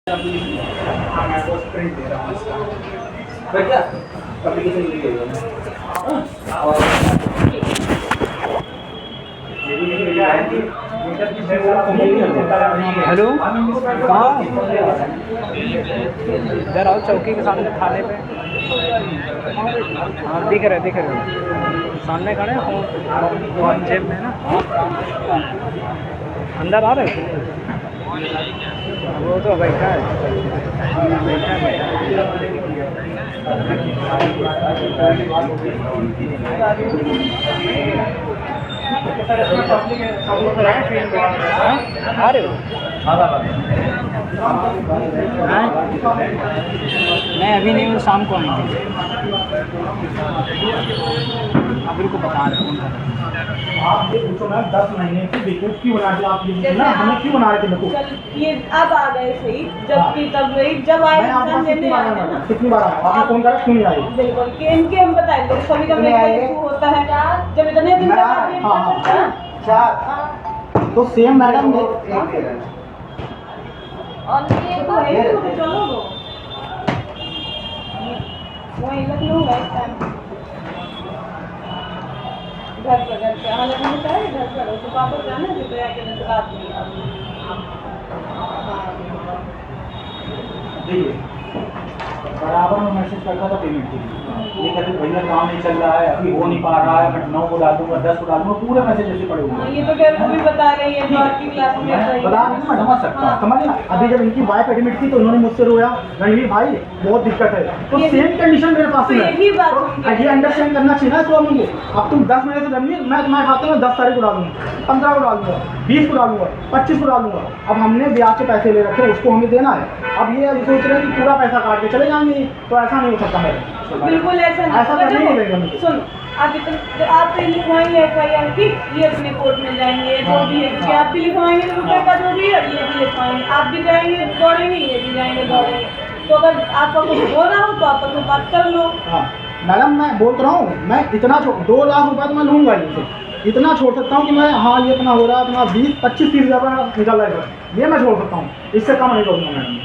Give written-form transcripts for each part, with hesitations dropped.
मैं को प्रिंट दे रहा हूँ इसका। फिर क्या एप्लीकेशन लिख दे और हेलो, कहाँ? इधर आओ, चौकी के सामने थाने पे। हाँ, दिख रहे सामने खड़े हैं, फोन जेब में ना। अंदर आ रहे हो? वो तो बैठा है। आ रहे हो? मैं अभी नहीं हूँ, शाम को आएंगे। अभी को बता रहे हूँ। आप ये पूछो ना 10 महीने की बेकूफ क्यों बना दिया आप? ये ना हमें क्यों बना रहे थे बेकूफ? ये अब आ गए सही, जबकि तब गई जब आए इंसान लेने आए ना। कितनी बार आपने फोन करा, क्यों नहीं आए? बिल्कुल कि इनके हम बताएंगे कभी कभी इशू होता है जब इतने दिन तक आप नहीं कर सकते ना। चार तो सेम मैडम ने और ये तो है ही, तो चलो वो लखनऊ है इस टाइम घर पे हमारे घर पर हो तो वापस जाना है तो आके रात में देखिए बराबर में मैसेज करता था पेमेंट के लिए। ये कहते भैया काम नहीं चल रहा है, अभी हो नहीं पा रहा है, मैं 9 को डाल दूंगा, 10 को डाल दूंगा, पूरे मैसेज ऐसे पड़े हुए हैं। ये तो क्या वो भी बता रही है जो आपकी क्लास में बता नहीं, मैं समझ सकता हूँ, समझ ना। अभी जब इनकी वाइफ एडमिट थी तो उन्होंने मुझसे रोया, रणवीर भाई बहुत दिक्कत है। तो सेम कंडीशन मेरे पास है, यही बात ये अंडरस्टैंड करना चाहिए ना। तो मुझे अब तुम 10 महीने से रणवीर मैं तुम्हारे खाते में 10 तारीख को डालूंगा, 15 को डालूंगा, 20 को डालूंगा, 25 को डालूंगा। अब हमने ब्याज के पैसे ले रखे, उसको हमें देना है। अब ये सोच रहे हैं कि पूरा पैसा काट के चले जाएंगे, तो ऐसा नहीं हो सकता मेरे। बिल्कुल ऐसा करने नहीं देगा मुझे। सुन आप लिखवाएंगे FIR की, ये अपने कोर्ट में जाएंगे जो भी है, क्योंकि आप भी लिखवाएंगे रुपये का जो भी है, ये भी लिखवाएंगे। आप भी जाएंगे दौड़ेंगे, ये भी जाएंगे दौड़ेंगे। तो अगर आपका कुछ हो रहा हो तो आप अपनी बात कर लो। हाँ मैडम मैं बोल रहा हूँ, मैं इतना 2 लाख रुपये तो मैं लूँगा इनसे, इतना छोड़ सकता हूँ कि मैं हाँ ये अपना हो रहा है, अपना 20-25-30 हज़ार रुपये निकल जाएगा, ये मैं छोड़ सकता हूँ। इससे कम नहीं करूँगा मैडम।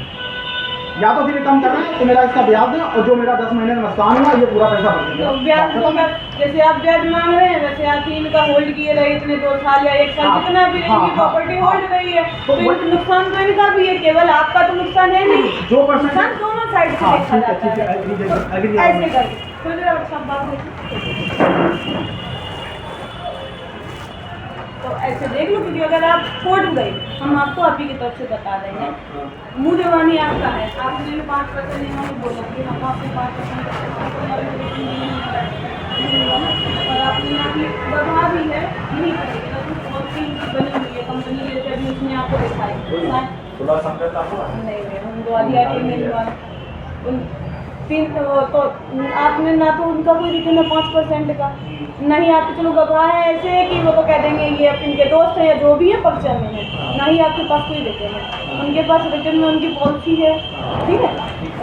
या तो फिर कम करना है तो मेरा इसका ब्याज दें, और जो मेरा 10 महीने में नुकसान हुआ ये पूरा पैसा भर देंगे। तो ब्याज तो जैसे आप ब्याज मांग रहे हैं वैसे आप इनका होल्ड किए रहे इतने 2 साल या 1 साल, कितना भी इनकी प्रॉपर्टी होल्ड रही है, तो नुकसान तो इनका भी है, केवल आपका तो नुकसान है नहीं, जो परसेंट दोनों साइड से देखा जाता है। ऐसे करके तो सब बात है तो ऐसे देख लो, क्योंकि अगर आप कोर्ट गए हम आपको अभी की तरफ से बता रहे हैं, मुँह जवानी आपका है, आप मुझे 5% नहीं हम बोला कि हम आपको 5% और आपने बढ़ा भी है नहीं करेगा, बहुत सी बनी हुई है कंपनी जैसे अभी उसने आपको दिखाई नहीं हम तीन तो आपने ना तो उनका कोई रिटर्न है 5% का, नहीं आपके चलो गवाह है ऐसे है कि वो तो कह देंगे ये इनके दोस्त हैं या जो भी है पक्ष में है, ना ही आपके पास कोई रिटर्न है। उनके पास रिटर्न में उनकी पॉलिसी है, ठीक है,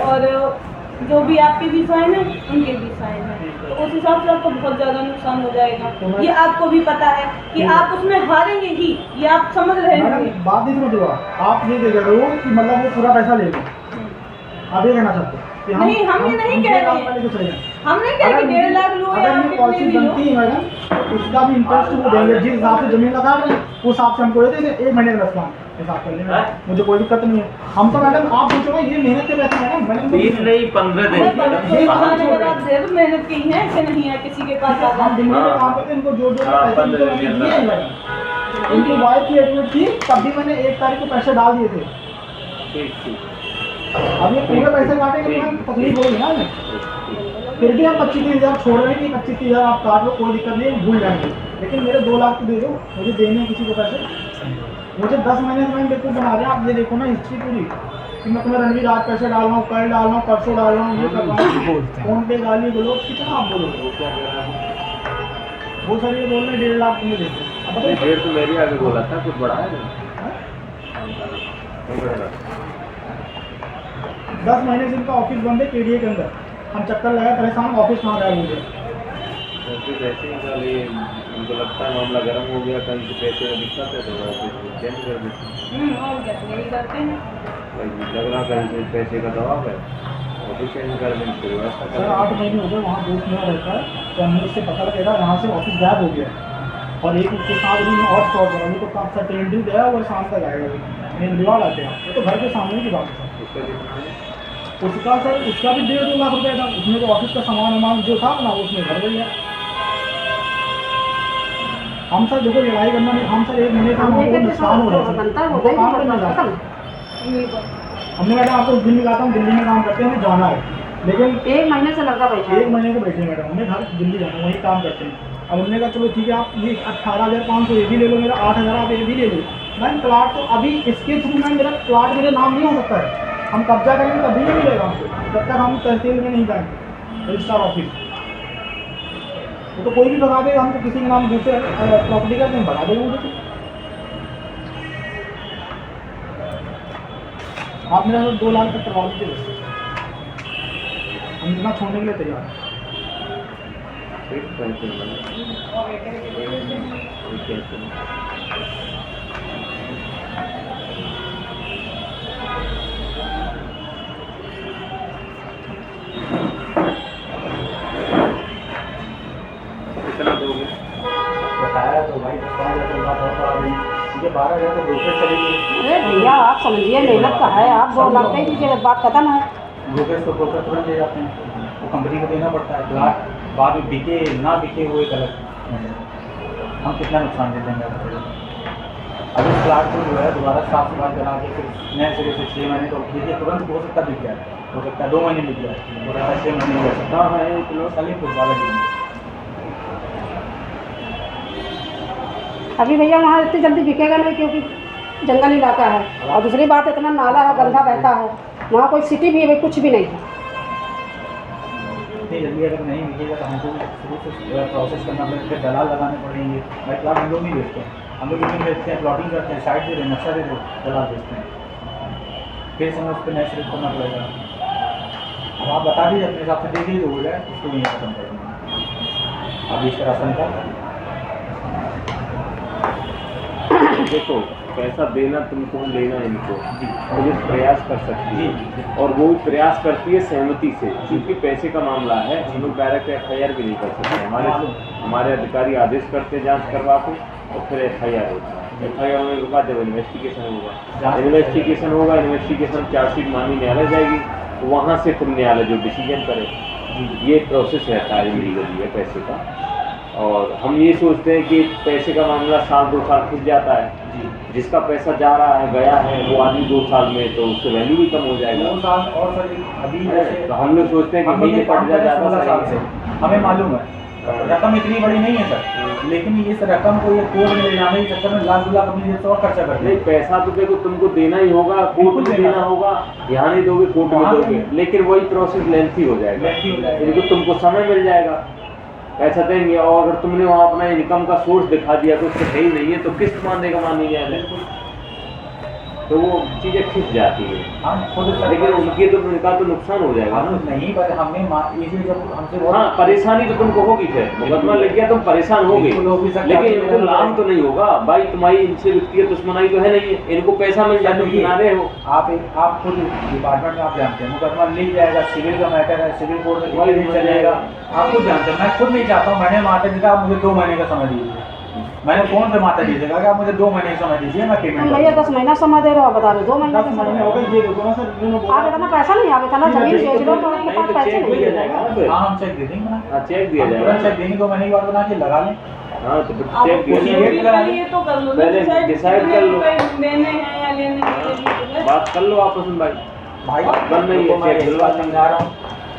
और जो भी आपके भी साइन है उनके भी साइन है, तो उस हिसाब से आपको बहुत ज़्यादा नुकसान हो जाएगा। ये आपको भी पता है कि आप उसमें हारेंगे ही, ये आप समझ रहे हैं। बात नहीं समझ रहा आप, ये देख रहे हो कि मतलब वो पूरा पैसा ले लो, आप ये कहना चाहते हो? नहीं हम ये नहीं कह रहे हैं, हम नहीं कह रहे कि 1.5 लाख लो या अगर ये पॉलिसी बनती है मैडम तो उसका भी इंटरेस्ट वो देंगे, जिस हिसाब से जमीन लगा रहे हैं उस हिसाब से हमको ये देंगे 1 महीने का नुकसान हिसाब कर लेना, मुझे कोई दिक्कत नहीं है। हम तो मैडम आप पूछो ना ये मेहनत के पैसे मैडम 20 नहीं 15 दिन मेहनत की है कि नहीं है किसी के पास हम दिल्ली में काम करते इनको जो पैसे दिए हैं मैडम, इनकी वाइफ की एडमिट थी तब भी मैंने 1 तारीख को पैसे डाल दिए थे। अब ये पूरे पैसे काटेंगे तो तकलीफ होगी ना हमें, फिर भी हम 25-30 हज़ार छोड़ रहे हैं कि 25-30 हज़ार आप काट लो, कोई दिक्कत नहीं, भूल जाएंगे, लेकिन मेरे 2 लाख तो दे दो, मुझे देने हैं किसी को पैसे। मुझे 10 महीने से मैं बिल्कुल बना रहे हैं, आप ये देखो ना हिस्ट्री पूरी कि मैं तुम्हें रणवीर आज पैसे डाल रहा हूँ, कल डाल रहा हूँ, परसों डाल रहा हूँ, ये कर रहा हूँ, फोन पे गाली बोलो, कितना आप बोलोगे? वो सर ये बोल रहे 1.5 लाख तुम्हें देते, अब बताइए। 1.5 तो मेरी आगे बोला था, कुछ बढ़ा है 10 महीने से इनका ऑफिस बंद है KDA के अंदर, हम चक्कर लगाए परेशान, ऑफिस कहाँ गया मुझे। उनको लगता है मामला गर्म हो गया, कहीं से पैसे का दिक्कत है तो ऑफिस चेंज कर देते हैं। और क्या यही करते हैं। लग रहा कहीं से पैसे का दबाव है, ऑफिस चेंज कर दें फिर व्यवस्था सर कर 8 महीने हो गए वहाँ दोस्त मेरा रहता है, तो हमने उससे पता लगा वहाँ से ऑफिस गायब हो गया है। और एक उसके साथ उन्होंने और फ्रॉड करा, वो तो काम सर इंटरव्यू गया और शाम तक आएगा अभी मेरे दीवार आते हैं, वो तो घर के सामने की बात है सर। उसका कितना है? उसका सर उसका भी 1.5-2 लाख रुपये था, उसमें तो ऑफिस का सामान वामान जो था ना उसमें घर गया। हम सर देखो लड़ाई करना नहीं, हम सर 1 महीने का हमको नुकसान हो रहा है, हमको काम करना चाहते हैं। हमने मैडम आपको उस दिन भी कहा था हम दिल्ली में काम करते हैं, हमें जाना है, लेकिन 1 महीने से लड़का बैठा 1 महीने से बैठे मैडम, हमें घर दिल्ली जाना है, वहीं काम करते हैं। अब हमने कहा चलो ठीक है आप ये 18,500 ये भी ले लो, मेरा 8,000 आप ये भी ले लो। मैम प्लाट तो अभी इसके थ्रू मैम मेरा प्लाट मेरे नाम नहीं हो सकता है, हम कब्जा करेंगे तभी नहीं मिलेगा हमको, जब तक हम तहसील में नहीं जाएंगे रजिस्ट्रार ऑफिस। वो तो कोई भी भगा देगा हमको, किसी के नाम दूसरे प्रॉपर्टी का नहीं भगा देगा मुझे। आप मेरा 2 लाख तक करवा दीजिए बस, हम इतना छोड़ने के लिए तैयार हैं। ठीक टेंशन कितना दोगे? बताया तो भाई 10,000 चल रहा था, अभी मुझे 12,000 तो ब्रोकर चलेगी। अरे भैया आप समझिए मेहनत का है, आप 2 लाख दे दीजिए, बात खत्म है। ब्रोकर्स तो ब्रोकर तुरंत दे जाते हैं, वो कंपनी को देना पड़ता है। प्लाट बाद में बिके ना बिके वो एक अलग हम कितना नुकसान दे देंगे। अब इस प्लाट को जो है दोबारा साफ सफाई करा के फिर नए सिरे से 6 महीने तो देखिए तुरंत हो सकता बिक जाए, हो सकता है 2 महीने बिक जाए, हो सकता है 6 महीने बिक सकता है। ये किलो सलीमपुर वाला दिन अभी भैया वहाँ इतनी जल्दी बिकेगा नहीं, क्योंकि जंगल इलाका है, और दूसरी बात इतना नाला है, गंदा बहता है, वहाँ कोई सिटी भी है कुछ भी नहीं है। इतनी जल्दी अगर नहीं मिलेगा तो हमको शुरू से प्रोसेस करना पड़ेगा, फिर दलाल लगाने पड़ेंगे। भाई प्लाट हम लोग नहीं बेचते हैं, हम लोग जमीन बेचते हैं, प्लॉटिंग करते हैं, साइड दे रहे हैं, नक्शा दे रहे हैं, दलाल बेचते हैं, फिर से हमें उस पर नया सिरे करना पड़ेगा। अब आप बता दीजिए अपने हिसाब से दे दीजिए तो हो जाए, उसको यहीं खत्म कर देंगे। अब इसका राशन का देखो पैसा देना तुमको लेना इनको पुलिस प्रयास कर सकती है, और वो प्रयास करती है सहमति से, क्योंकि पैसे का मामला है। हम लोग डायरेक्ट FIR भी नहीं कर सकते, हमारे अधिकारी आदेश करते हैं जांच करवा के, और फिर FIR होता है। FIR होने के बाद जब इन्वेस्टिगेशन होगा, इन्वेस्टिगेशन चार्जशीट माननीय न्यायालय जाएगी, वहाँ से फिर न्यायालय जो डिसीजन करे, ये प्रोसेस रहता है लीगली है पैसे का। और हम ये सोचते हैं कि पैसे का मामला 1-2 साल खिंच जाता है, जिसका पैसा जा रहा है गया है वो आदमी 2 साल में तो उसका वैल्यू भी कम हो जाएगा। 2 साल और सर अभी तो हम लोग सोचते हैं कि हम लोग महीने काम कट कर रहे जाए हैं 16 साल से, हमें मालूम है रकम इतनी बड़ी नहीं है सर, लेकिन इस रकम को ये कोर्ट में ले जाने के चक्कर में लाख 2 लाख अपनी जेब से और खर्चा करते नहीं, हैं। पैसा तो देखो तुमको देना ही होगा, कोर्ट में देना होगा, यहाँ नहीं दोगे कोर्ट में दोगे, लेकिन वही प्रोसेस लेंथी हो जाएगा, क्योंकि तुमको समय मिल जाएगा, पैसा देंगे। और अगर तुमने वहाँ अपना इनकम का सोर्स दिखा दिया तो उससे है ही नहीं है, तो किस्त मानने का माननीय न्यायालय, तो वो चीज़ें खिंच जाती है। हम खुद लेकिन उनकी तो उनका तो नुकसान हो जाएगा ना। नहीं, पर हमने ये जब हमसे बहुत हाँ, परेशानी तो तुमको होगी, फिर मुकदमा लग गया तुम परेशान होगे, बिल्कुल हो भी सकता है, लेकिन इनको लाभ तो नहीं होगा भाई, तुम्हारी इनसे वित्तीय दुश्मनाई तो है नहीं है, इनको पैसा मिल जाए तुम किनारे हो। आप खुद डिपार्टमेंट में आप जानते हैं मुकदमा लिख जाएगा, सिविल का मैटर है, सिविल कोर्ट में वही नहीं चलेगा, आप खुद जानते हैं। मैं खुद नहीं चाहता हूँ, मैंने माता जी का मुझे 2 महीने का समय दीजिए, मैंने कौन से माता जी से कहा कि आप मुझे 2 महीने का समय दीजिए, मैं पेमेंट तुम भैया 10 महीना समय दे रहे हो, बता दो 2 महीने 10 महीने हो गए, ये देखो ना सर, इन्होंने बोला आप इतना पैसा नहीं, आप इतना जमीन बेच लो तो आपके नहीं पास तो पैसे चेक नहीं दिया है। जाएगा ना फिर। हाँ, हम चेक दे देंगे ना, हाँ, चेक दिया हम जाएगा। तुरंत चेक देंगे, 2 महीने के बाद बना के लगा लें। हाँ, तो फिर आप चेक दिया खुशी जाएगा। के लिए तो कर लो, पहले decide कर लो। देने हैं या लेने हैं, बात कर लो आपस में भाई। भाई बन रही है, देखो, मैं चेक इस बात समझा रहा हूँ,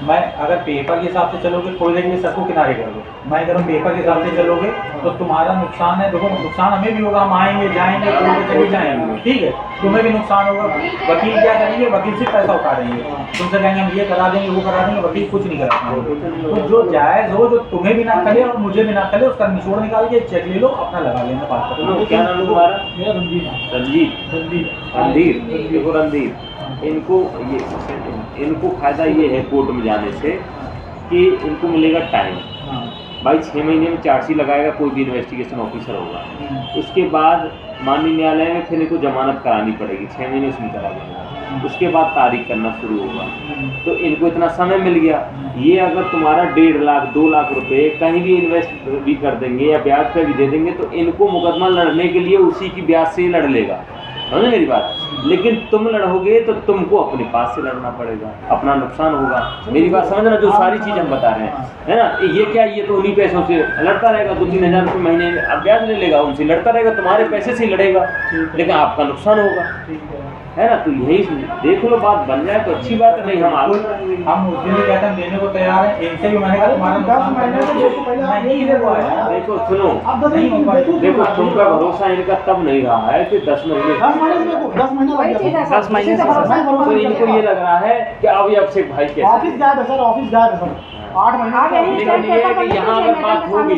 मैं अगर पेपर के हिसाब से चलोगे थोड़ी देर के लिए सर को किनारे कर दो, मैं अगर पेपर के हिसाब से चलोगे तो तुम्हारा नुकसान है। देखो नुकसान हमें भी होगा, हम आएंगे जाएंगे कोर्ट में चले जाएंगे, ठीक है, तुम्हें भी नुकसान होगा। वकील क्या करेंगे, वकील से पैसा उठा देंगे, तुमसे कहेंगे हम ये करा देंगे वो करा देंगे, वकील कुछ नहीं करा पाएंगे। तो जो जायज़ हो, जो तुम्हें भी ना करे और मुझे भी ना करे, उसका निचोड़ निकाल के चेक ले लो, अपना लगा लेना बात तो क्या नाम है तुम्हारा? मेरा रणजीत है। रणधीर। देखो रणधीर, इनको फायदा ये है कोर्ट में जाने से कि इनको मिलेगा टाइम। भाई 6 महीने में चार्जशीट लगाएगा कोई भी इन्वेस्टिगेशन ऑफिसर होगा, उसके बाद माननीय न्यायालय में फिर इनको जमानत करानी पड़ेगी, 6 महीने उसमें करा देगा। उसके बाद तारीख करना शुरू होगा। तो इनको इतना समय मिल गया। ये अगर तुम्हारा 1.5 लाख 2 लाख रुपए कहीं भी इन्वेस्ट भी कर देंगे या ब्याज पे भी दे देंगे तो इनको मुकदमा लड़ने के लिए उसी की ब्याज से ही लड़ लेगा, समझे मेरी बात। लेकिन तुम लड़ोगे तो तुमको अपने पास से लड़ना पड़ेगा, अपना नुकसान होगा। मेरी बात समझना, जो सारी चीज़ हम बता रहे हैं, है ना। ये क्या, ये तो उन्हीं पैसों से लड़ता रहेगा, 2-3 हज़ार रुपये महीने में अब ब्याज ले लेगा, उनसे लड़ता रहेगा, तुम्हारे पैसे से ही लड़ेगा, लेकिन आपका नुकसान होगा, है ना। तो यही देख लो, बात बन जाए तो अच्छी बात है। नहीं हम आगे हम उस दिन भी कहते हैं देने को तैयार हैं, इनसे भी मैंने कहा तुम्हारा 10 महीने से देखो पहले आप नहीं ये हुआ है। देखो सुनो, अब 10 महीने देखो तुमका भरोसा इनका तब नहीं रहा है कि 10 महीने 10 महीने देखो 10 महीने वही लग चीज़ है गया। 10 महीने से तो इनको ये लग रहा है कि अब से भाई कैसे, ऑफिस गया था सर, ऑफिस गया था सर 8 महीने आप यही से- लेकिन ये है कि यहाँ अगर बात होगी,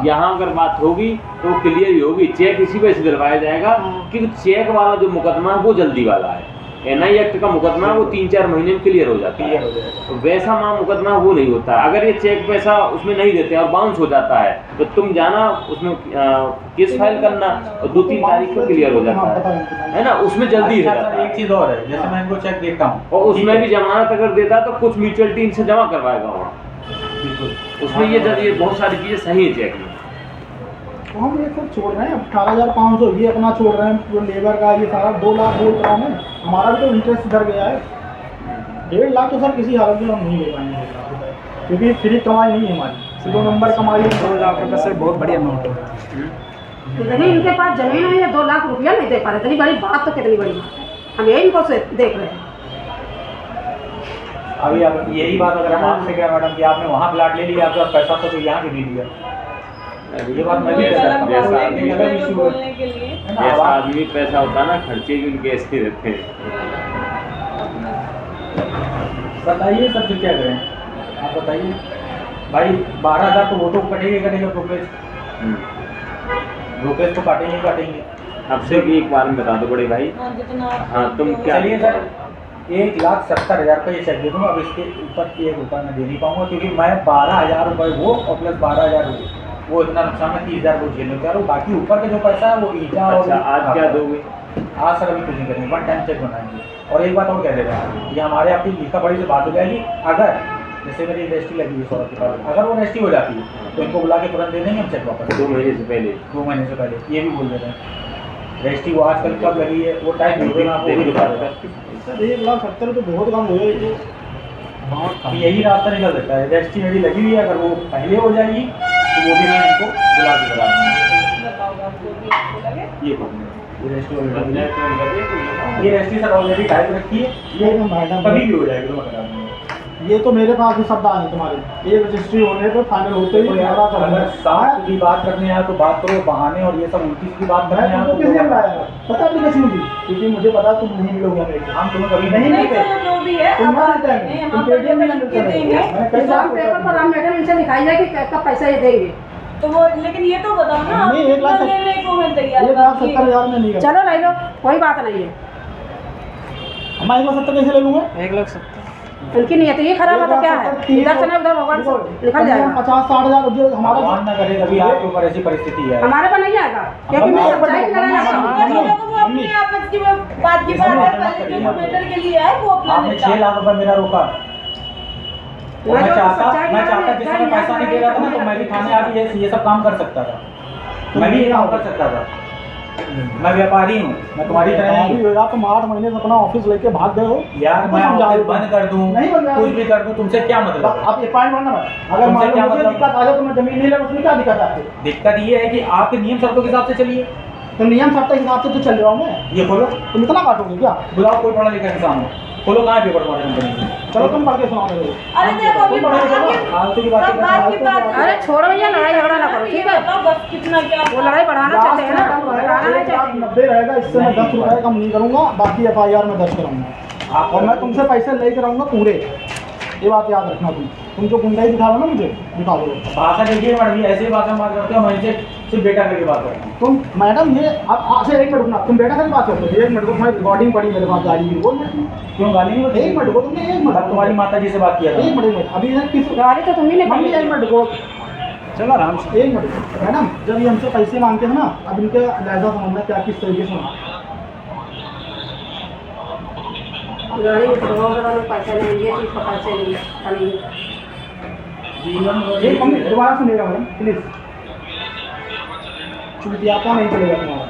यहाँ अगर बात होगी तो क्लियर ही होगी। चेक इसी वजह से दिलवाया जाएगा क्योंकि चेक वाला जो मुकदमा है वो जल्दी वाला है। NI एक्ट का मुकदमा है वो 3-4 महीने में क्लियर हो जाता है। तो वैसा मुकदमा वो नहीं होता। अगर ये चेक पैसा उसमें नहीं देते और बाउंस हो जाता है तो तुम जाना उसमें केस फाइल करना और 2-3 तारीख को क्लियर हो जाता है ना, उसमें जल्दी हो अच्छा, जाता सर, एक है। चीज़ और है, जैसे मैं इनको चेक देता हूँ और उसमें भी जमानत अगर देता तो कुछ म्यूचुअलिटी इनसे जमा करवाएगा वहाँ, बिल्कुल उसमें ये बहुत सारी चीज़ें सही है चेक में। तो हम ये सब छोड़ रहे हैं 18,500 ये अपना छोड़ रहे हैं, जो लेबर का ये सारा 2 लाख बोल रहा हूँ मैं। हमारा भी तो इंटरेस्ट इधर गया है। 1.5 लाख तो सर किसी हालत में हम नहीं ले पाएंगे 1.5 लाख रुपए, क्योंकि फ्री कमाई नहीं है हमारी, सिर्फ 2 नंबर कमाई है। 2 लाख रुपये से बहुत बड़ी अमाउंट है। इतनी इनके पास जमीन है, ये 2 लाख रुपया नहीं दे पा रहे। इतनी बड़ी बात तो कितनी बड़ी बात है, हम यही इनको से देख रहे हैं। अभी अब यही बात अगर हम आपसे कहें मैडम कि आपने वहाँ प्लाट ले लिया, आपके पास पैसा तो यहाँ भी दे दिया, ये बात मैं भी कोई कह गलत सकता बात हूँ। है, एक दूसरे अलग को इशू है, बोलने के लिए। है ना। जैसा अब आप- आदमी पैसा होता है ना, खर्चे भी उनके ऐसे रहते हैं। बताइए सर फिर क्या करें, आप बताइए भाई। 12,000 तो वो तो कटेगा ब्रोकरेज, ब्रोकरेज तो काटेंगे ही काटेंगे। अब सिर्फ एक बार में बता दो बड़े भाई। हाँ, जितना हाँ, तुम क्या- चलिए सर, 1,70,000 रुपये ये चेक दे दूँगा। अब इसके ऊपर 1 रुपया मैं दे नहीं पाऊँगा क्योंकि मैं 12,000 रुपये वो और प्लस 12,000 वो इतना नुकसान में 30,000 वो झेलने को हूँ। बाकी ऊपर का जो पैसा है वो ईटा और अच्छा, आज क्या दोगे? आज सर अभी कुछ नहीं करेंगे, 1 टाइम चेक बनाएंगे। और एक बात और कह दे रहे हैं, ये हमारे आपकी लिखा पढ़ी से बात हो जाएगी। अगर जैसे मेरी रजिस्ट्री लगी है 100 के पास, अगर वो रजिस्ट्री हो जाती है तो इनको बुला के तुरंत दे देंगे हम चेक वापस 2 महीने से पहले। 2 महीने से पहले। ये भी बोल देते हैं रजिस्ट्री वो आजकल कब लगी है वो टाइम भी मैं आपको भी बता देता हूँ। सर 1,70,000 तो बहुत कम हो गए। अब यही रास्ता निकल सकता है, रजिस्ट्री मेरी लगी हुई है, अगर वो पहले हो जाएगी तो वो भी मैं इनको बुला के बता दूँगा। बताओ जो भी आपको लगे। ये करूँगा, ये रजिस्ट्री ऑलरेडी ये रजिस्ट्री सर ऑलरेडी टाइप रखी है, ये तो मैडम कभी भी हो जाएगी तो मैं बता दूँगा। ये तो मेरे पास भी शब्द आए तुम्हारे, ये रजिस्ट्री होने पे फाइनल होते ही तो यार मेरा करना अगर है। साफ सीधी बात करने आए तो बात करो, बहाने और ये सब उल्टी सीधी बात करने मैं आए तुमको तो किस लिए बुलाया? पता नहीं कैसी मिली, क्योंकि मुझे पता तुम नहीं मिलोगे मेरे। हम तुम्हें कभी नहीं नहीं मिलते। चलो जो भी है तुम अब ना आप मिलते हैं, देंगे, तुम यहाँ पर पेटीएम में लिख मिलते के हैं। देंगे। मैंने कई हिसाब बार पेपर पर हम मैडम इनसे दिखाई जाए कि कब पैसा ये देंगे। तो वो लेकिन ये तो बताओ ना आप नहीं, 1,70,000 कितना लेने को मैं तैयार 1,70,000 में नहीं करता। चलो ले लो, कोई बात नहीं है। मैं 1,70,000 कैसे ले लूँगा? 1,70,000 उनकी नियत ही खराब है तो क्या है, इधर से नहीं उधर भगवान से निकल जाएगा। 50-60,000 जो हमारा भगवान ना करे कभी आपके ऊपर ऐसी परिस्थिति है। हमारे पर नहीं आएगा क्योंकि मैं सच्चाई की लड़ाई लड़ रहा हूँ। वो अपनी आपस की बात की बात है, पहले जो मैटर के लिए है वो अपना आपने निपटा। 6 लाख रुपए मेरा रोका। मैं मैं जो चाहता सच्चाई की जिस समय लड़ाई पैसा नहीं दे रहा था ना तो मैं भी थाने आके ये सब काम कर सकता था, मैं भी ये काम कर सकता था। मैं व्यापारी हूँ, मैं तुम्हारी तरह नहीं हूँ। आप तुम 8 महीने से अपना ऑफिस लेके भाग गए हो यार मैं ऑफिस बंद कर दूँ, नहीं बंद कर कुछ भी कर दूँ, तुमसे क्या मतलब है? आप ये पॉइंट मानना मत। अगर तुमसे मान लो क्या मुझे मतलब? दिक्कत आ जाए तो मैं जमीन नहीं ले उसमें क्या दिक्कत है आपको? दिक्कत ये है कि आपके नियम शर्तों के हिसाब से चलिए। तो नियम शर्त के हिसाब से तो चल रहा हूँ मैं। ये खोलो, तुम इतना काटोगे क्या? बुलाओ कोई पढ़ा लिखा इंसान हो, खोलो कहाँ है पेपर तुम्हारे कंपनी में? चलो तुम पढ़ के सुनाओ मेरे को। अरे देखो अभी फालतू की बातें सब बात की बात अरे छोड़ो भैया, लड़ाई झगड़ा ना करो, ठीक है? बताओ बस कितना क्या वो लड़ाई बढ़ाना चाहते हैं ना, बढ़ाना नहीं चाहते। 1,90,000 रहेगा, इससे मैं 10 रुपए कम नहीं करूँगा, बाकी FIR में दर्ज कराऊंगा। आप और मैं तुमसे पैसे लेकर आऊँगा पूरे, ये बात याद रखना। तुम जो गुंडाई दिखा रहे हो ना मुझे, दिखा दो। भाषा देखिए मैडम, ये ऐसी भाषा में बात करते हो, मैं इनसे सिर्फ बेटा करके बात करता हूँ। तुम मैडम ये अब आपसे 1 मिनट रुकना, तुम बेटा से बात करते हो। 1 मिनट को मैं रिकॉर्डिंग पड़ी मेरे पास गाड़ी की, बोल मैं क्यों गाली नहीं होती? 1 मिनट को तुमने 1 मिनट तब तुम्हारी माता जी से बात किया था। 1 मिनट अभी इधर किस गाड़ी तो तुम्ही ने मम्मी 1 मिनट को चलो आराम से। 1 मिनट मैडम, जब ये हमसे पैसे मांगते हैं ना, अब इनका लहजा समझना क्या किस तरीके से होना। गाड़ी में पेट्रोल में पैसे नहीं, ये चीज़ का पैसे नहीं खाली एक मिनट दोबारा सुनिएगा मैडम प्लीज। चुटियापा नहीं चलेगा तुम्हारा।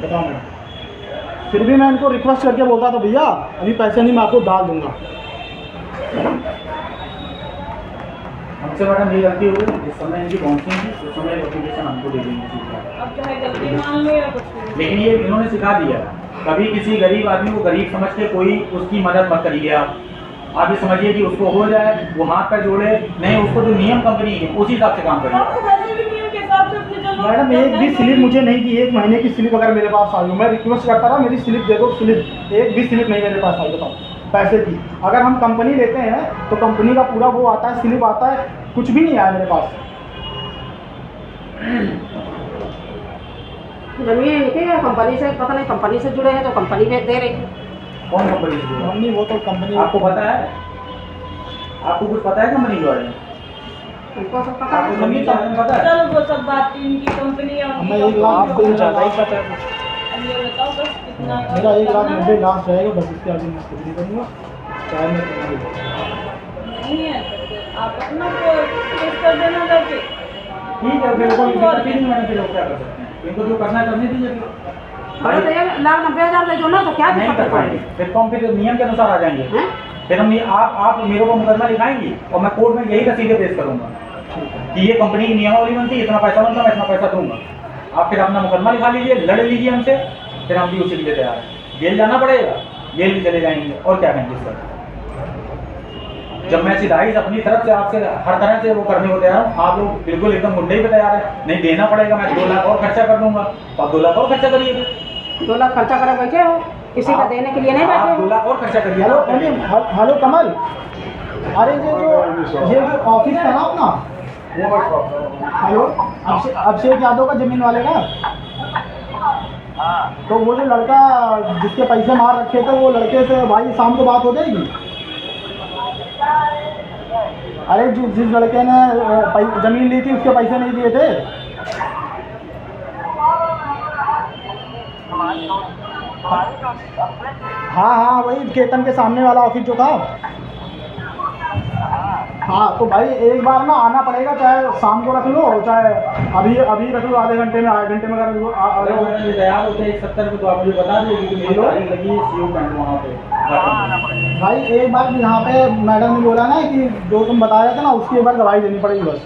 बताओ मैडम। फिर भी मैं इनको रिक्वेस्ट करके बोलता था भैया अभी पैसे नहीं, मैं आपको डाल दूंगा। हमसे मैडम ये गलती हो गई, जिस समय इनकी बाउंसिंग थी उस समय नोटिफिकेशन हमको दे देंगे। अब चाहे गलती मान लो या कुछ भी। लेकिन ये इन्होंने सिखा दिया, कभी किसी गरीब आदमी को गरीब समझ के कोई उसकी मदद मत करिए। आप ये समझिए कि उसको हो जाए, वो हाथ पर जोड़े नहीं, उसको जो नियम कंपनी है उसी हिसाब से काम करिए। आपको वैसे भी नियम के हिसाब से अपने चलो। मैडम एक भी स्लिप मुझे नहीं की, एक महीने की स्लिप अगर मेरे पास आई हो, मैं रिक्वेस्ट करता रहा मेरी स्लिप दे दो, स्लिप एक भी स्लिप नहीं मेरे पास आई। बताओ पैसे की, अगर हम कंपनी लेते हैं तो कंपनी का पूरा वो आता है, स्लिप आता है, कुछ भी नहीं आया मेरे पास। जमीन इनके कंपनी से पता नहीं, कंपनी से जुड़े हैं तो कंपनी में दे रही है। कौन कंपनी से जुड़ा? हमने वो तो कंपनी आपको पता है? आपको कुछ पता है कंपनी के बारे में? उनको सब पता आपको है। जमीन के बारे में पता है? चलो वो सब बात इनकी कंपनी और हमें 1 लाख आपको कुछ ज़्यादा ही पता है कुछ। अब ये बताओ बस कितना मेरा 1,90,000 लास्ट रहेगा, बस इसके आगे मैं कुछ नहीं करूँगा, चाहे मैं नहीं है तो आप अपना को केस कर देना करके। ठीक है, फिर कोई दिक्कत ही नहीं, मैंने फिर लोग क्या कर सकते हैं, इनको जो करना है करने दीजिए। अरे तो 1,90,000 ले दो ना, तो क्या नहीं दिक्कत कर पाएंगे, है? फिर तो हम फिर नियम के अनुसार आ जाएंगे। हैं? फिर हम आप मेरे को मुकदमा लिखाएंगी और मैं कोर्ट में यही रसीदें पेश करूंगा कि ये कंपनी की नियमावली बनती है, इतना पैसा बनता, मैं इतना पैसा दूंगा। आप फिर अपना मुकदमा लिखा लीजिए, लड़ लीजिए हमसे, फिर हम भी उसी के लिए तैयार हैं। जेल जाना पड़ेगा, जेल भी चले जाएंगे, और क्या कहेंगे सर। जब मैं सिधाई अपनी तरफ से आपसे हर तरह से वो करने को तैयार हूँ, आप लोग बिल्कुल एकदम मुंडे पे तैयार है, नहीं देना पड़ेगा, मैं 2 लाख और खर्चा कर दूंगा, तो आप 2 लाख और खर्चा करिए। 2 लाख खर्चा कर बैठे हो, किसी का देने के लिए नहीं आप बैठे 2 लाख और खर्चा करिए। हेलो हेलो कमल, अरे ये जो ऑफिस था ना अपना, हेलो अभिषेक यादव का जमीन वाले का, तो वो जो लड़का जिसके पैसे मार रखे थे, वो लड़के से भाई शाम को बात हो जाएगी। अरे जिस लड़के ने जमीन ली थी उसके पैसे नहीं दिए थे। हाँ हाँ वही केतन के सामने वाला ऑफिस जो था। हाँ तो भाई एक बार ना आना पड़ेगा, चाहे शाम को रख लो, चाहे अभी रख लो, आधे घंटे में, आधे घंटे में अगर तैयार होते हैं 170 तो आप मुझे बता दीजिए कि मेरी तारीख लगी है सीओ बैंक वहाँ पे। भाई एक बार यहाँ पे मैडम ने बोला ना कि जो तुम बता रहे थे ना उसकी एक बार गवाही देनी पड़ेगी बस।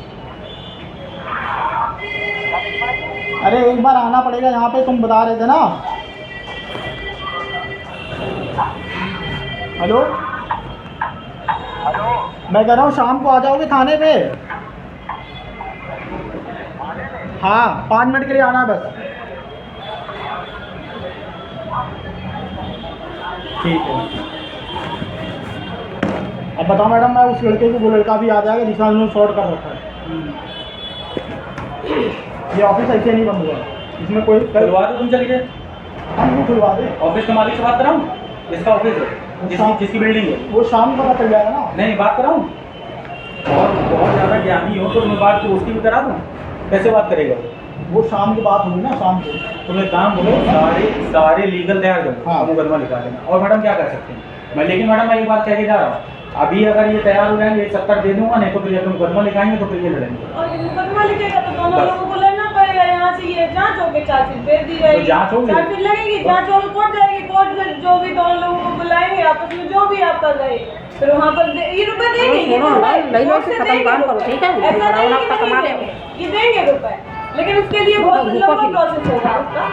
अरे एक बार आना पड़ेगा यहाँ पे, तुम बता रहे थे ना। हेलो मैं कह रहा हूँ शाम को आ जाओगे थाने पे। हाँ 5 मिनट के लिए आना है बस। ठीक है। अब बताओ मैडम, मैं उस लड़के को, वो लड़का भी आ जाएगा जिसका उन्होंने फ्रॉड कर रखा है। ये ऑफिस ऐसे नहीं बंद हुआ, इसमें कोई खुलवा दो, तुम चलिए हम नहीं खुलवा दे। ऑफिस के मालिक से बात कराऊँ, इसका ऑफिस है जिसकी बिल्डिंग है। वो शाम को पता चल जाएगा ना। नहीं बात कराऊँ, और बहुत ज़्यादा ज्ञानी हो तो मैं बात तो उसकी भी करा दूँ, कैसे बात करेगा वो शाम की बात होगी ना, शाम को। तुम एक काम बोलो, सारे लीगल तैयार करो, हाँ। मुकदमा लिखा देना। और मैडम क्या कर सकते हैं मैं, लेकिन मैडम मैं एक बात कह के जा रहा हूँ, अभी अगर ये तैयार हो जाएंगे 170 दे दूंगा, नहीं तो फिर जब मुकदमा लिखाएंगे तो फिर ये लड़ेंगे। और मुकदमा लिखेगा तो दोनों बस। लोगों को लड़ना पड़ेगा। यहाँ से ये जांच होके चार्जशीट भेज दी जाएगी, तो जांच होगी? चार्जशीट लगेगी, जांच होगी, कोर्ट जाएगी, कोर्ट से जो भी दोनों लोगों को बुलाएंगे, आपस में जो भी आप कर रहे हैं, फिर वहाँ पर ये रुपए देंगे। ये सुनो, रुपए नहीं, कोर्ट से खत्म देंगे काम करो, रुपए। ठीक है? ऐसा बड़ा नहीं वाला कि आपका नहीं कमा देंगे, ये देंगे रुपए, लेकिन उसके लिए बहुत वो लंबा भूखा प्रोसेस होगा उसका।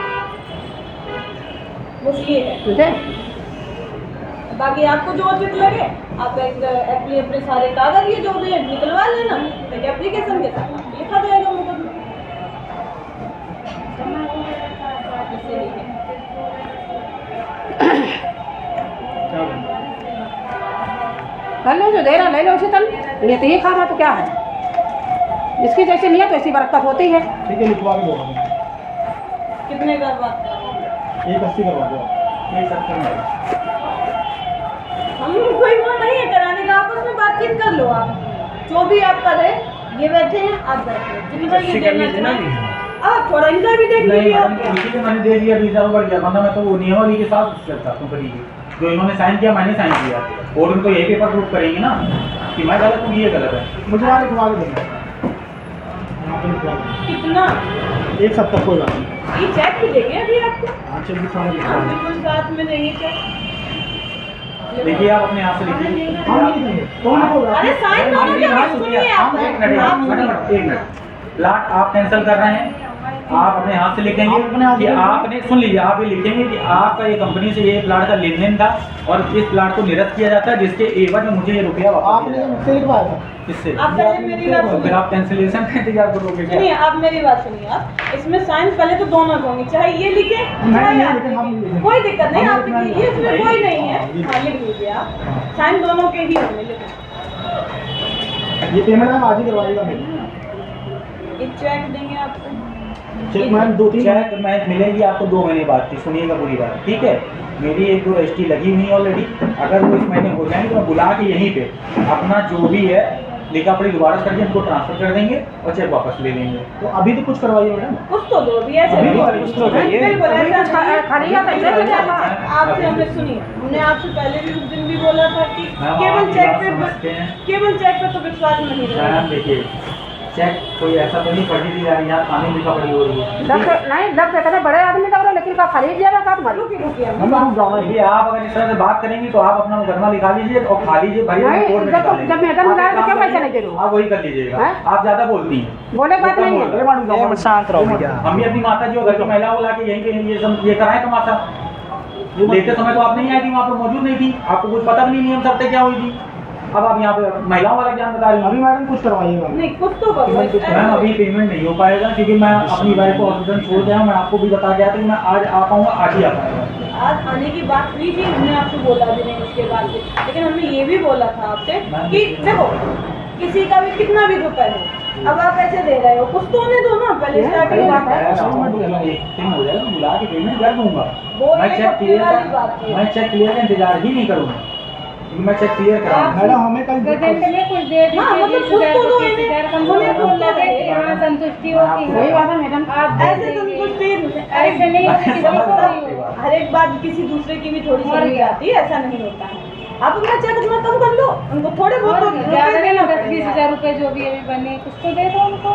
बस ये है। मुझे बाकी आपको जो उचित लगे आप अपने सारे कागज ये जो भी है निकलवा लेना, एक एप्लीकेशन के साथ लिखा जाएगा मुकदमा। कर लो, जो दे रहा ले लो उसे तल, नियत ही खाना तो क्या है, इसकी जैसी नियत वैसी बरकत होती है। ठीक है लिखवा के दो, कितने का बात कर रहे हैं? 180 करवा दो। ये सब करना है। हम कोई वो नहीं है कराने जो भी आपका रहे, ये बैठे हैं, आप बैठे हैं, जितना ये देना चाहें आप थोड़ा इधर भी देख लीजिए आप। इसीलिए मैंने दे दिया, वीजा बढ़ गया, वरना मैं तो वो नियमावली के साथ चलता कंपनी की, जो इन्होंने साइन किया मैंने साइन किया, और उनको यही पेपर प्रूफ करेंगे ना कि मैं गलत हूँ, ये गलत है। मुझे वहाँ लिखवा के देना, यहाँ पे लिखवा देना। कितना 1 सप्ताह कोई बात नहीं। ये चेक भी देंगे अभी आपको, हाँ चल भी सामने लिखवा आप देना। बिल्कुल साथ में देंगे चेक। देखिए आप अपने यहाँ से लिखिए। हम नहीं देंगे, कौन बोल रहा है? अरे साइन करो क्या, सुनिए आप, एक मिनट, प्लाट आप कैंसिल कर रहे हैं, आप अपने हाथ से लिखेंगे आप अपने हाथ से कि लिखेंगे। आपने, सुन लीजिए, आप ये लिखेंगे कि आपका ये कंपनी से ये प्लाट का लेन देन था और इस प्लाट को निरस्त किया जाता है, जिसके एवज में मुझे ये रुपया वापस आपने दिया जो जाता मुझसे लिखवाया था, है। किससे? आप पहले मेरी बात तो फिर सुनिए, आप कैंसिलेशन का इंतजार करोगे क्या? सुनिए आप मेरी बात सुनिए, आप इसमें साइन पहले तो दोनों होंगे, चाहे ये लिखे नहीं, चाहे नहीं, आप लेकिन हम लिखें। लिखेंगे। कोई दिक्कत नहीं, हम आप लिख लिखना लीजिए, इसमें है। कोई नहीं है, हाँ, हाँ लिख लीजिए आप, साइन दोनों के ही होंगे, लिखिए। ये पेमेंट हम आज ही करवाइएगा मेरी। एक चेक देंगे आपको, चेक मैम 2-3 चेक मैं मिलेगी आपको 2 महीने बाद की, सुनिएगा पूरी बात, ठीक है? मेरी 1-2 रजिस्ट्री लगी हुई है ऑलरेडी, अगर वो इस महीने हो जाएंगे तो मैं बुला के यहीं पे अपना जो भी है लिखा पढ़ी दोबारा करके उनको ट्रांसफर कर देंगे और चेक वापस ले लेंगे। तो अभी तो कुछ करवाइए मैडम। कुछ तो दो भी ऐसे अभी नहीं। तो कुछ तो करिए। बिल्कुल ऐसा नहीं है। खाली या पैसे ले जाना। आपसे हमने सुनिए, हमने आपसे पहले भी उस दिन भी बोला था कि मैम, केवल आप चेक बात समझते पे, हैं। केवल चेक पे तो विश्वास नहीं रहा। मैम देखिए, चेक कोई ऐसा तो नहीं पढ़ी दी जा रही है, यहाँ कानून लिखा पढ़ी हो रही है। नहीं लग कहते बड़े आदमी लग रहे, लेकिन का खाली जाएगा का तुम्हारी। रुकिए रुकिए हम हम जाना है। देखिए आप अगर इस तरह से बात करेंगी तो आप अपना मुकदमा लिखा लीजिए और खा लीजिए, भरी नहीं, कोर्ट में जब निकालेंगे। जब मैडम आप लगाए एक तो काम क्यों पैसे करिए, नहीं दे रहे हो? आप वही कर लीजिएगा, हैं? आप ज्यादा बोलती हैं। बोले बात नहीं है। अरे मैडम जाओ। शांत रहो भैया। हम भी अपनी माता जी और घर की महिला को ला के यहीं पे ये कराए तमाशा। लेते समय तो आप नहीं आई थी, वहाँ पर मौजूद नहीं थी, आपको कुछ पता भी नहीं नियम शर्तें क्या हुई थी। अब आप यहाँ पे महिलाओं वाला ज्ञान बता रही अभी हैं। मैडम कुछ करवाइएगा। नहीं कुछ तो करो। मैम अभी पेमेंट नहीं हो पाएगा क्योंकि मैं अपनी वाइफ को हॉस्पिटल छोड़ गया हूँ, मैं आपको भी बता गया था कि मैं आज आ पाऊँगा, आज ही आ पाऊँगा। आज आने की बात हुई थी, हमने आपसे बोला भी नहीं उसके बाद से, लेकिन हमने ये भी बोला था आपसे कि देखो किसी का भी कितना भी रुपए हो, अब आप ऐसे दे रहे हो, कुछ तो होने दो ना, पहले स्टार्टिंग बात है। हो जाएगा, बुला के पेमेंट कर दूंगा। बोलने मैं को चेक क्लियर वाली बात है। मैं चेक क्लियर का इंतजार ही नहीं करूँगा, क्योंकि मैं चेक क्लियर कराऊंगा। मैडम हमें कल कुछ दे दीजिए, हाँ, मतलब 20,000 कुछ तो दो 25,000 इन्हें। कम से उन्हें कम कुछ तो लगे दे। कि हाँ संतुष्टि हो कि वही बात है मैडम। आप दे ऐसे देंगे। संतुष्टि ऐसे नहीं होती किसी को नहीं होगा। हर एक बात किसी दूसरे की भी थोड़ी और समझ क्या? आती है, ऐसा नहीं होता है। आप अपना चेक अपना कम कर लो, उनको थोड़े बहुत और रुपए ज़्यादा नहीं, देना 10-20 पड़ेगा। हज़ार रुपये जो भी अभी बने कुछ तो दे दो उनको।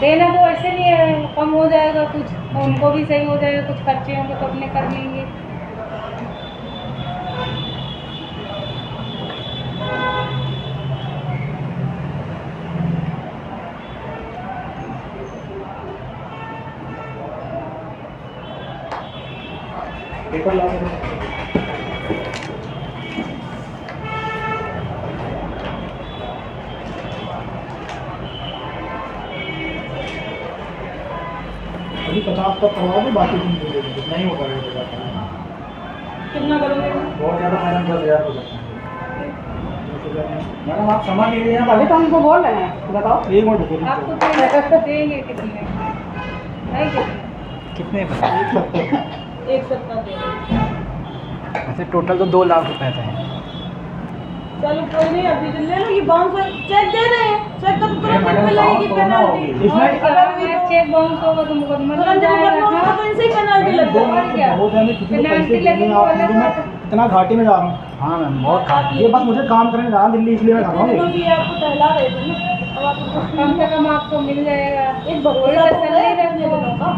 देना तो ऐसे नहीं है, कम हो जाएगा कुछ तो उनको भी सही हो जाएगा, कुछ खर्चे होंगे तो अपने कर लेंगे। पेपर ला के दो। अभी 50 तक करवा दो, बाकी तुम दे दो, नहीं हो पाएगा। कितना करोगे? बहुत ज़्यादा मैडम 10,000 हो जाता है। मैडम आप समझ लीजिए ना, अभी तो हमको बोल रहे हैं, बताओ। एक मिनट रुको। आपको तो देंगे कितने नहीं कितने कितने बताए? एक सप्ताह दे दो। वैसे टोटल तो 2 लाख रुपए थे। चलो कोई नहीं, अभी तो ले लो, ये बाउंस चेक दे रहे हैं, चेक का तो तुरंत मैडम, मिलेगी बाउंस होना होगी। पेनल्टी। इसमें अगर चेक बाउंस होगा तो मुकदमा तुरंत लग जब जाएगा। मुकदमा होगा हाँ। तो इनसे ही पेनल्टी लग दो जाएगी। मिनट तो बहुत है, मैं किसी को पेनल्टी पैसे लगेगी देने वो आप अलग मैं बात है। इतना घाटे में जा रहा हूँ। हाँ मैम बहुत खा ये बस मुझे काम करने जा रहा हूँ दिल्ली, इसलिए मैं कर रहा इतने दिनों हूँ। से ये आपको टहला रहे थे ना, अब आपको कुछ कम से कम आपको मिल जाएगा। एक भरोसा कोई तो तसल्ली है रखो। इतने दिनों का।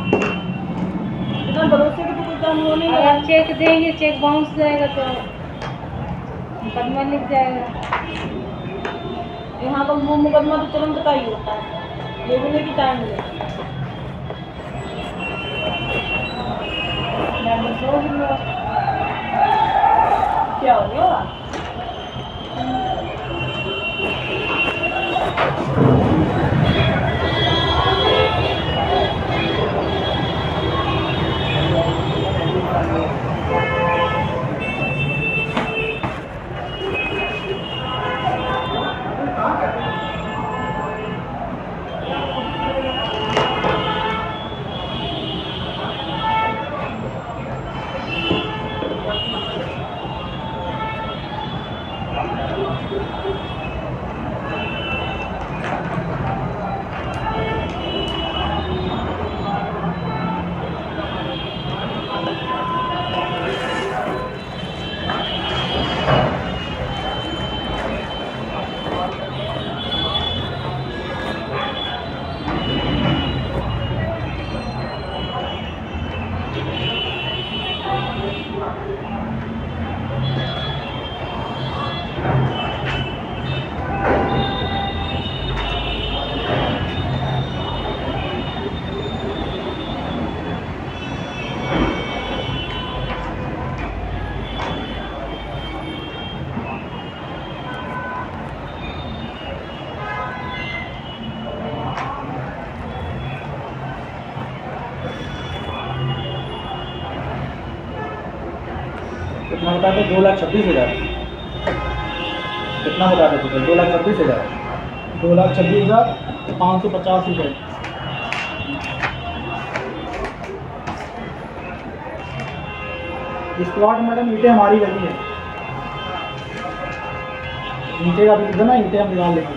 इतना भरोसे के तो कोई काम होने नहीं अगर लगा। चेक देंगे, चेक बाउंस जाएगा तो मुकदमा लिख जाएगा। यहाँ का वो मुकदमा तो तुरंत का ही होता है, ये भी नहीं कि टाइम लगेगा। क्या हो गया? बताते 2,26,000 कितना बताते टोटल 2,26,000 2,26,550 रुपये। इस प्लॉट में मैडम ईंटें हमारी लगी है, ईंटे का बिल ना, ईंटें हम निकाल लेंगे।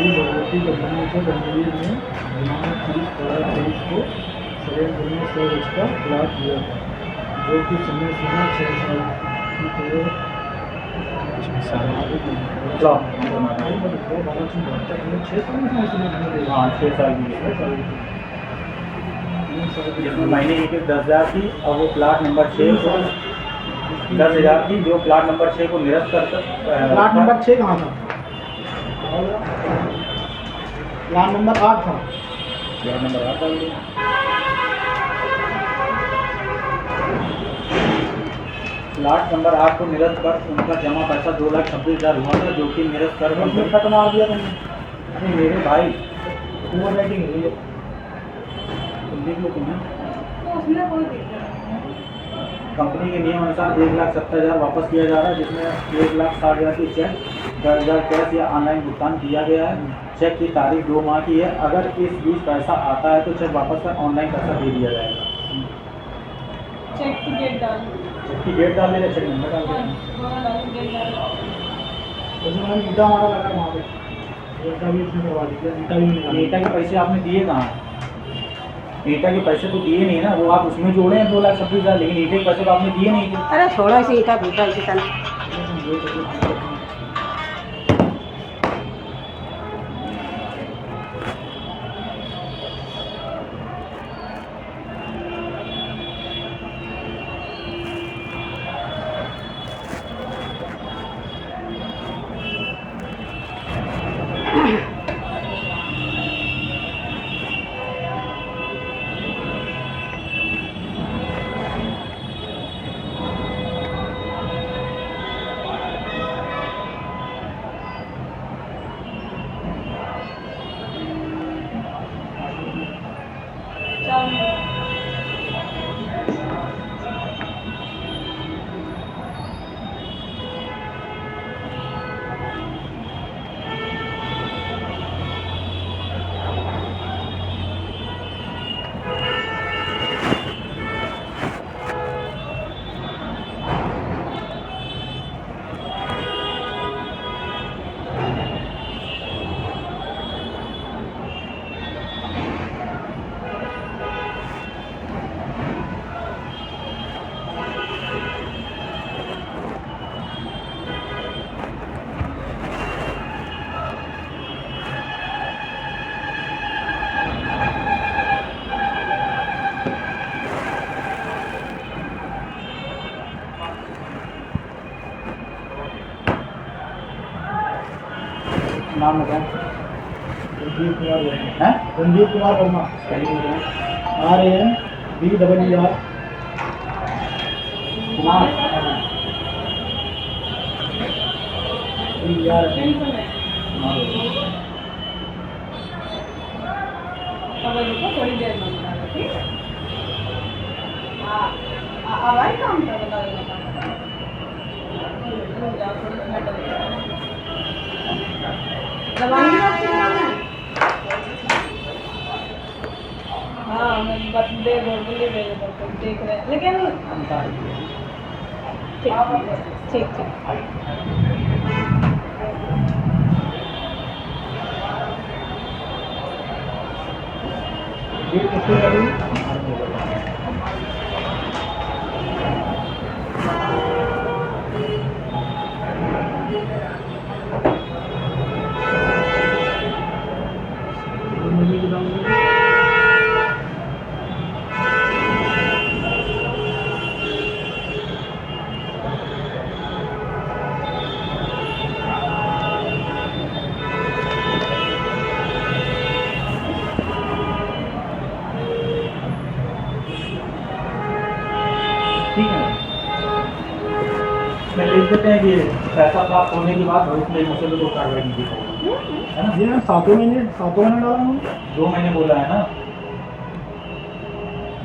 भगवती कल्याण के मंदिर में दिनांक 30/23 को सरेंद्र ने 100 गज का प्लाट लिया था, जो कि समय सीमा 6 साल की थे। हाँ 6 साल की जिसमें महीने की 10,000 थी, और वो प्लाट नंबर 6 को 10,000 थी, जो प्लाट नंबर 6 को निरस्त कर प्लाट नंबर 6 कहाँ था? प्लाट नंबर 8 था। प्लाट नंबर 8 डाल दिया। प्लाट नंबर 8 को निरस्त कर उनका जमा पैसा 2,26,000 हुआ था, जो कि निरस्त कर खत्म मार दिया तुमने। अरे मेरे भाई ओवर राइटिंग हुई है। तुम देख लो तुम्हें तो उसमें कोई दिक्कत नहीं है। कंपनी के नियम अनुसार 1,70,000 वापस किया जा रहा है, जिसमें 1,60,000 की चेक 10,000 कैश या ऑनलाइन भुगतान किया गया है। चेक की तारीख 2 माह की है। अगर इस बीच पैसा आता है तो चेक वापस कर ऑनलाइन पैसा दे दिया जाएगा। चेक की डेट डाल चेक की डेट डाल देगा, चेक नंबर डाल देगा। जैसे मैंने ईटा हमारा लगा वहाँ पे, ईटा भी इसने करवा दीजिए, ईटा भी निकाल। ईटा के पैसे आपने दिए कहाँ? ईटा के पैसे तो दिए नहीं ना, वो आप उसमें जोड़े हैं 2,26,000, लेकिन ईटे के पैसे तो आपने दिए नहीं थे। अरे छोड़ो इसे ईटा भीटा इसी तरह। नाम बताएं। रणजीत कुमार वर्मा। हैं? रणजीत कुमार वर्मा। RANBEER कुमार टेंशन है। अब रुको थोड़ी देर में बता दो, ठीक है? अब आई काम का बता देना काम। दवाई आपसे लेना है? हाँ मैं बस दे दो बोलिए दे दो देख रहे हैं लेकिन ठीक ठीक ठीक ये किससे करूँ? ठीक है। मैं लिख देते हैं कि पैसा प्राप्त होने की बात भविष्य में मुझसे तो कार्रवाई नहीं की जाएगी, है ना? जी मैम 7 महीने डाला हूँ। 2 महीने बोला है ना,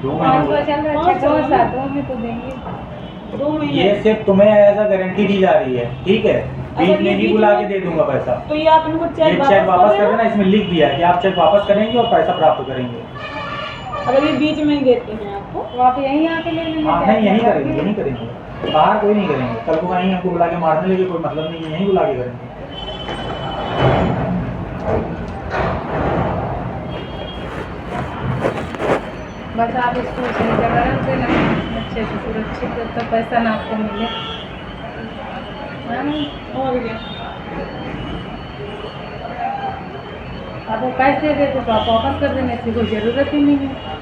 2 पाँच महीने को चल रहा है, छठों और सातों में तो देंगे। 2 महीने ये सिर्फ तुम्हें एज अ गारंटी दी जा रही है, ठीक है? बीच अगर में ये भी बीच बुला में- के दे दूंगा पैसा। तो ये आप इनको ये चेक चेक वापस कर देना। देना, इसमें लिख दिया है कि आप चेक वापस करेंगे और पैसा प्राप्त करेंगे। अगर ये बीच में ही देते हैं आपको तो आप यहीं आके ले लेंगे। हाँ नहीं, यही करेंगे, यही करेंगे, बाहर कोई नहीं करेंगे। कल को कहीं हमको बुला के मारने लगे, कोई मतलब नहीं है, यहीं बुला के करेंगे। बस आप इसको सही जगह रख देना, अच्छे से सुरक्षित, जब तक पैसा ना आपको मिले। हाँ नहीं, और क्या आपको कैश दे देते तो आप वापस कर देना, इसकी कोई ज़रूरत ही नहीं है।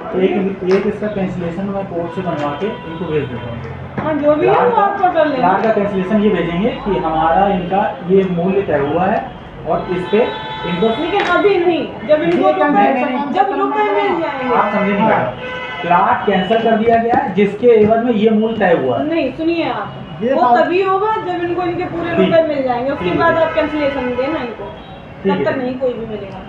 अगर एक इसका कैंसिलेशन मैं कोर्ट से बनवा के इनको भेज देता हूँ। हाँ जो भी है वो आपको कर लेना। प्लाट का कैंसिलेशन ये भेजेंगे कि हमारा इनका ये मूल्य तय हुआ है और इस पे इनको लेकिन अभी नहीं, जब इनको ये रुपए नहीं, जब रुपए मिल जाएंगे। आप समझे नहीं मैडम, प्लाट कैंसिल कर दिया गया है जिसके एवज में ये मूल्य तय हुआ है। नहीं सुनिए आप, ये वो बात- तभी होगा जब इनको इनके पूरे ठीक। रुपए मिल जाएंगे, उसके ठीक बाद है। आप कैंसिलेशन देना इनको, ठीक तब है। तक नहीं कोई भी मिलेगा।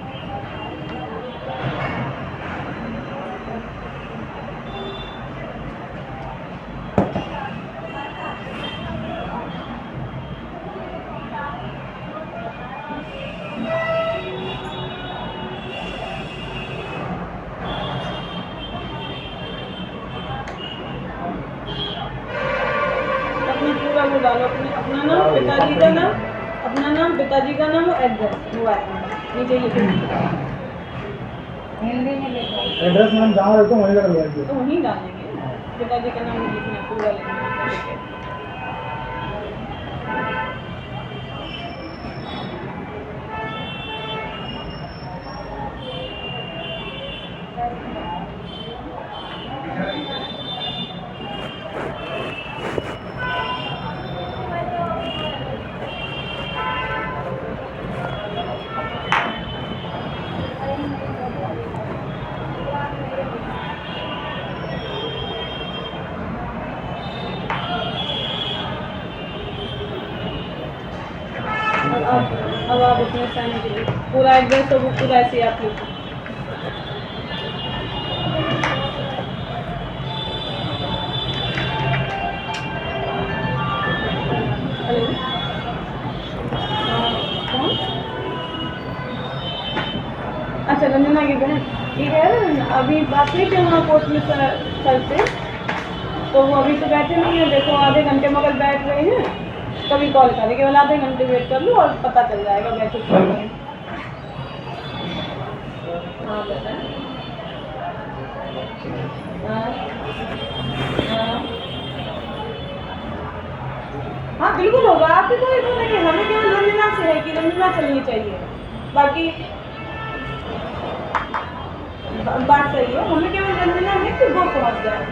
अपना पूरा वो डालो, अपना नाम, पिताजी का नाम, अपना नाम, पिताजी का नाम और एड्रेस वो आएगा नीचे लिखे। हिंदी में लिखो। एड्रेस मैम जहाँ रहते हो वहीं का डलवाइए। तो वहीं डालेंगे, पिताजी का नाम लिखना पूरा लिखना। अब आप अपने साइन के लिए पूरा एड्रेस तो वो पूरा ऐसे आप लिखो। हेलो, कौन? अच्छा रंजना की बहन, ठीक है। अभी बात हुई थी वहाँ कोर्ट में सर से, तो वो अभी तो बैठे नहीं है। देखो आधे घंटे में अगर बैठ रहे हैं तभी कॉल करें, केवल आधे घंटे वेट कर लो और पता चल जाएगा बैठे। हाँ बताएं। हाँ हाँ बिल्कुल होगा। आपकी कोई तो नहीं, हमें केवल रंजना से है कि रंजना चलनी चाहिए, बाकी बात सही है, हमें केवल रंजना है कि वो पहुंच जाए।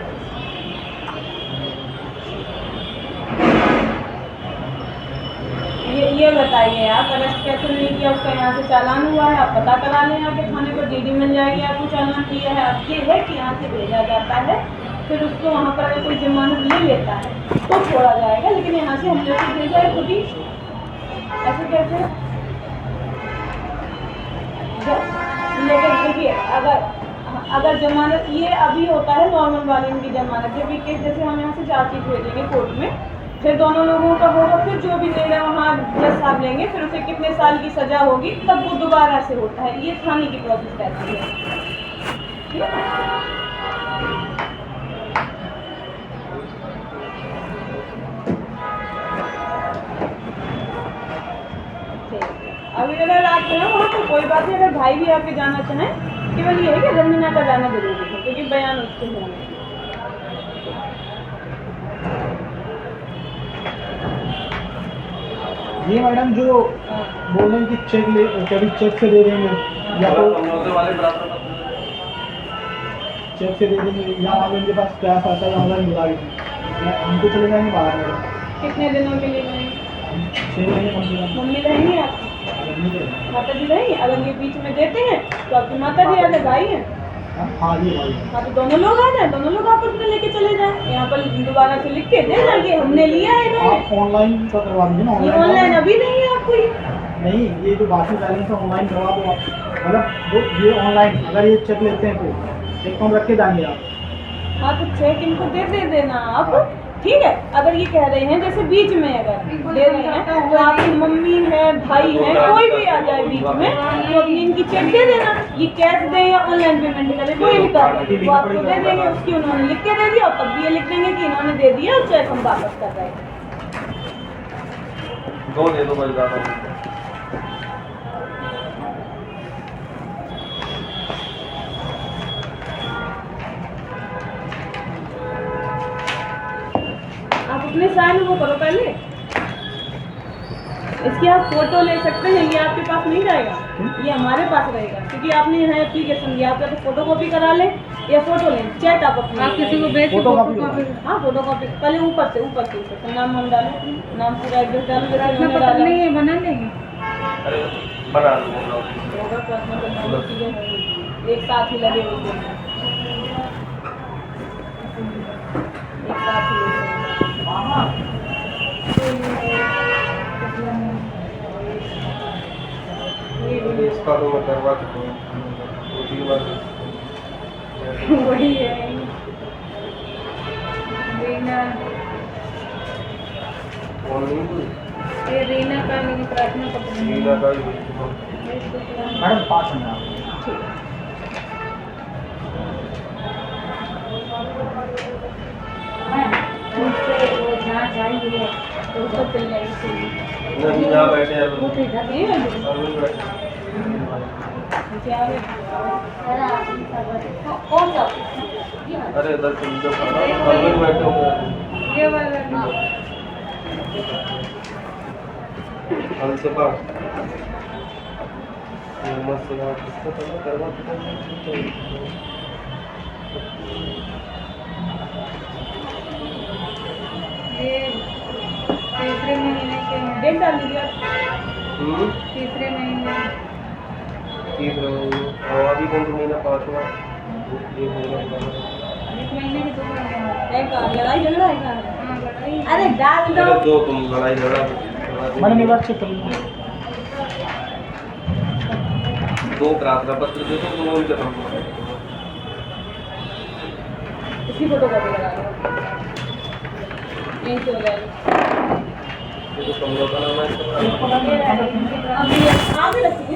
ये बताइए आप, अरेस्ट कैसे नहीं किया, उसका यहाँ से चालान हुआ है, आप पता करा लें आके थाने पर, डीडी मिल जाएगी आपको चालान किया है। अब ये है कि यहाँ से भेजा जाता है, फिर उसको वहाँ पर अगर कोई जमानत ले लेता है तो छोड़ा जाएगा, लेकिन यहाँ से हमने उसको भेजा है खुद ही, ऐसे कैसे? लेकिन देखिए, अगर जमानत ये अभी होता है नॉर्मल वाली इनकी जमानत, जब केस जैसे हम यहाँ से चार्जशीट भेजेंगे कोर्ट में, फिर दोनों लोगों का होगा, फिर जो भी निर्णय वहाँ जज साहब लेंगे, फिर उसे कितने साल की सजा होगी, तब वो दोबारा से होता है। ये थाने की प्रोसेस रहती है। अभी अगर आप जो है वहाँ तो कोई बात नहीं, अगर भाई भी आपके जाना चाहें, केवल ये है कि रंजना का जाना जरूरी है, क्योंकि बयान उसके होंगे। ये मैडम जो बोल रहे हैं कि चेक ले, कभी चेक से दे देंगे या तो चेक से दे देंगे, या अगर उनके पास कैश आता है ऑनलाइन मिला देंगे, हमको चले जाएंगे बाहर में। कितने दिनों के लिए रहेंगे? 6 महीने कम से कम मम्मी रहेंगी आपकी? माता जी रहेंगी? अगर ये बीच में देते हैं तो आपकी माता जी आते भाई हैं। हाँ जी भाई। हाँ तो दोनों लोग आ जाए, दोनों लोग आपस में लेके चले जाए, यहाँ पर दोबारा से लिख के दे जाएंगे, हमने लिया है इन्होंने। आप ऑनलाइन का करवा दीजिए ना। ये ऑनलाइन अभी नहीं है आपको ये? नहीं, ये जो बाकी बैलेंस है ऑनलाइन करवा दो आप, मतलब ये ऑनलाइन अगर ये चेक लेते हैं तो चेक कम रख के जाएंगे आप। हाँ तो चेक इनको दे देना आप, ठीक है। अगर ये कह रहे हैं जैसे बीच में अगर दे रहे हैं तो आपकी मम्मी है, भाई है, कोई भी आ जाए बीच में तो अपनी इनकी चेक दे देना। ये कैश दें या ऑनलाइन पेमेंट करें, कोई भी कर वो आपको दे देंगे, उसकी उन्होंने लिख के दे दिया, और तब भी ये लिख देंगे कि इन्होंने दे दिया और चेक हम वापस कर रहे हैं। दो दे दो बस ज़्यादा। आप अपने साइन वो करो पहले, इसकी आप फोटो ले सकते हैं, ये आपके पास नहीं जाएगा, ये हमारे पास रहेगा, क्योंकि आपने यहाँ एप्लीकेशन दिया, आप या तो फोटो कॉपी करा लें या फोटो लें, चेक आप अपने आप किसी को भेज के फोटो फोटो कॉपी कॉपी। हाँ फोटो कॉपी पहले ऊपर से नाम हम डालें, नाम पूरा एड्रेस डालें, जैसे अपना इन्होंने पता डाला नहीं है, बना लेंगे। अरे बना लो। होगा, तो अपना तो दोनों चीज़ें होंगी, एक साथ ही लगे हुए हैं, एक साथ ही लगे इसका तो मैं करवा चुका हूँ। वही है। रीना, फोन नहीं कोई ये रीना का मेरी प्रार्थना पत्र नहीं मीना का ही भेज चुका हूँ। मैडम 5 हैं आप। मुझसे वो जहाँ जाएंगे तो उसको चल जाएगी। नहीं यहाँ बैठे हैं वो ठीक है, अभी बैठे। क्या है? कौन सा? अरे इधर से जो खाना अभी बैठे हुए हैं। ये वाला नहीं। हमसे बात मत से बात इसको तो मैं करवा चुका हूँ। ये तीसरे महीने के हैं। डेट डाल दीजिए आप। तीसरे महीने ठीक रहो और अभी कौन सा महीना 5वां ये महीना एक महीने के 2 महीने हैं। एक लड़ाई झगड़ा है क्या? हाँ लड़ाई अरे डाल दो। अरे दो तुम लड़ाई झगड़ा मैडम एक बार चेक कर लीजिए। 2 प्रार्थना पत्र दे दो तो वो भी खत्म हो जाएगा। इसकी फोटो कॉपी लगा दो, यहीं से हो जाएगी। ये तो समझौता नामा है इसका। अभी आप भी रखिए।